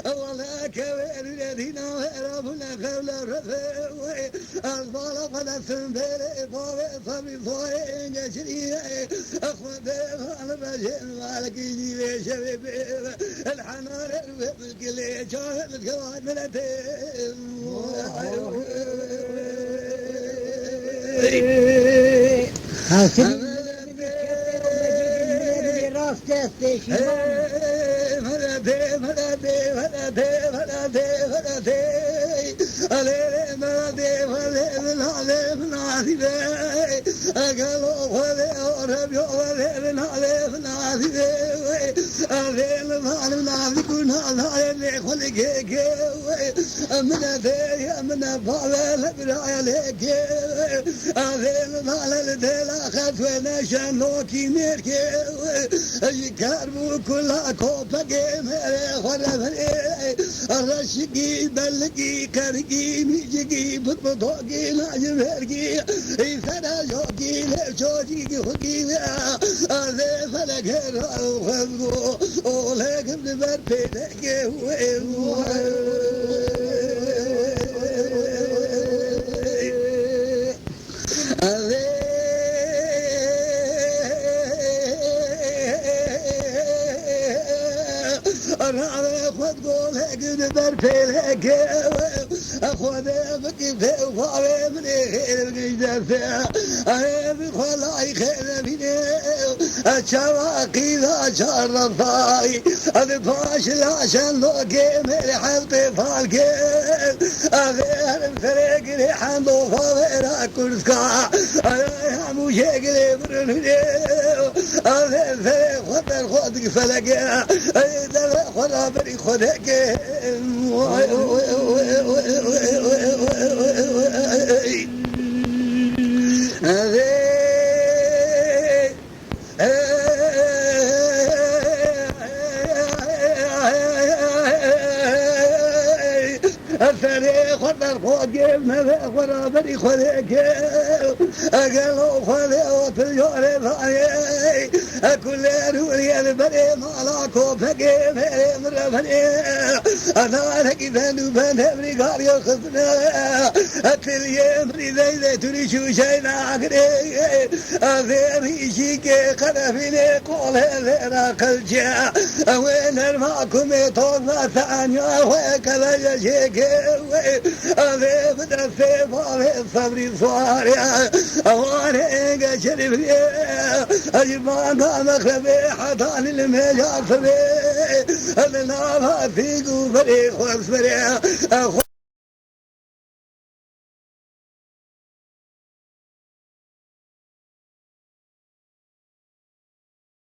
والله كبير الذين يرابون قبل الرفاء الضال قد سنبل فوق صبي صورين جشريه أخوة على بشر مالك يجي شباب الحنان الكل شاهد الكواد ملتين يكرموا كل كوبا جمال خرافي الرشقي بلقي كرقي ميجي بطبطوقي ناجبرقي إثنا جوقي لجوجي خوقي هذا فلك الرافضو ولك ببر بيدك برفلك أخذ بكيف وعلى من خير الجدفع أنا بخلاي خير مني الشواقي ذا شرفاي أنا فاشل عشان لوكي من حبط فالك أغير الفريق اللي حمو فاورا كرسكا أنا همو شكلي برني أنا الفريق خطر خطر فلك أنا خطر بري خدك الفريق خطر فوق ما خطر بري خدك أقلوا خذوا في الجور ثاني كل رولي البري مالاكو فقي من رفني أنا لك فانو فانهبري قاري خصنا أكل يمري ذي تريشو شينا عقري أذيري شيكي قرفيني قولي لنا قلجا وين الماكم يطوفا ثانيا وكذا يشيكي أذي بدأ في الصبري صاري أواني قشري أجبان مخربي حطاني المجال فبي أنا نافا في قوفري خصبري